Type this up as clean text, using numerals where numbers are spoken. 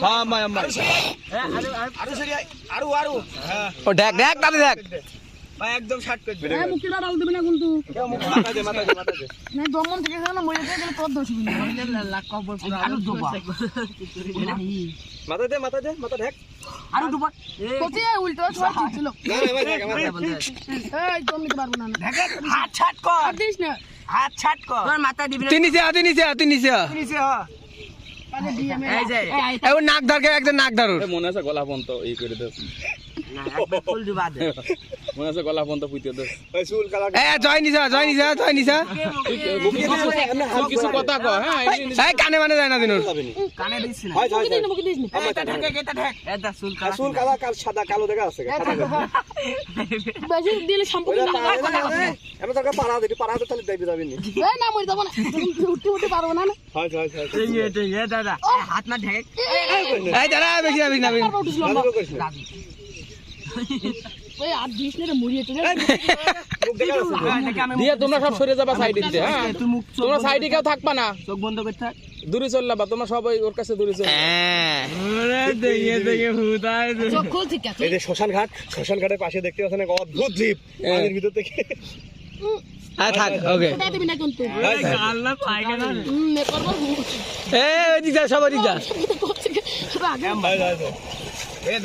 হ্যাঁ আম্মা আরো হ্যাঁ ও দেখ দাদি দেখ ভাই একদম শর্ট করে দিবে এই মুখটা ডাল দিবি না কিন্তু মাথা দে না দমন থেকে না মরে যায় গেলে তোর দোষ কিন্তু লাখ কবর পুরো আলু দোবা মাথা দেখ আরো দোবা কতি উল্টো ছয় ছিল না ভাই দেখ আমার এই দম নিতে পারবো না দেখ হাত ছাট কর দিস না হাত ছাট কর তোর মাথা দিবি না তুই নিচে আরে ডিএমএ এই যে এই নাক ধরকে একদম নাক ধরুন মনে আছে গলা পন্ত এই করে দে না একবার ফুল দিবা দে মনে আছে গলা পন্ত পুইতে দে ওই চুল কালা এ জয় নিছা কিছু কথা কয় হ্যাঁ এই কানে মানে যায় না দিনুর কানে দিস না হয় মুখে দিস না এটা ঢাক এটা চুল কালা সাদা কালো দেখা আছে বাজি দিলে শ্যাম্পু কিনা এমন তোকে পাড়া তো তাহলে দেখবি যাবি নি এই না মরে যাব না উঠতে পারবো না হয় এই দাদা হাত না ঢেকে এই দাঁড়া বেশি না ওই আর দিস না রে মরিয়ে চলে মুখ দেখা আছে দিয়ে তোমরা সব সরে যাবা সাইডে দিতে হ্যাঁ তুই মুখ তোমরা সাইডে কেউ থাকবা না চোখ বন্ধ করে থাক দূরে চললাবা তোমরা সবাই ওর কাছে দূরে চল চোখ খুল ঠিক আছে এই যে শ্মশান ঘাটের পাশে দেখতে পাচ্ছেন এক অদ্ভুত জীব পানির ভিতর থেকে হ্যাঁ থাক ওকে ওটা দিবি না কিন্তু আল্লাহ পাইগে না নে করব এই ওই দিদা সব দিদা আগে হয়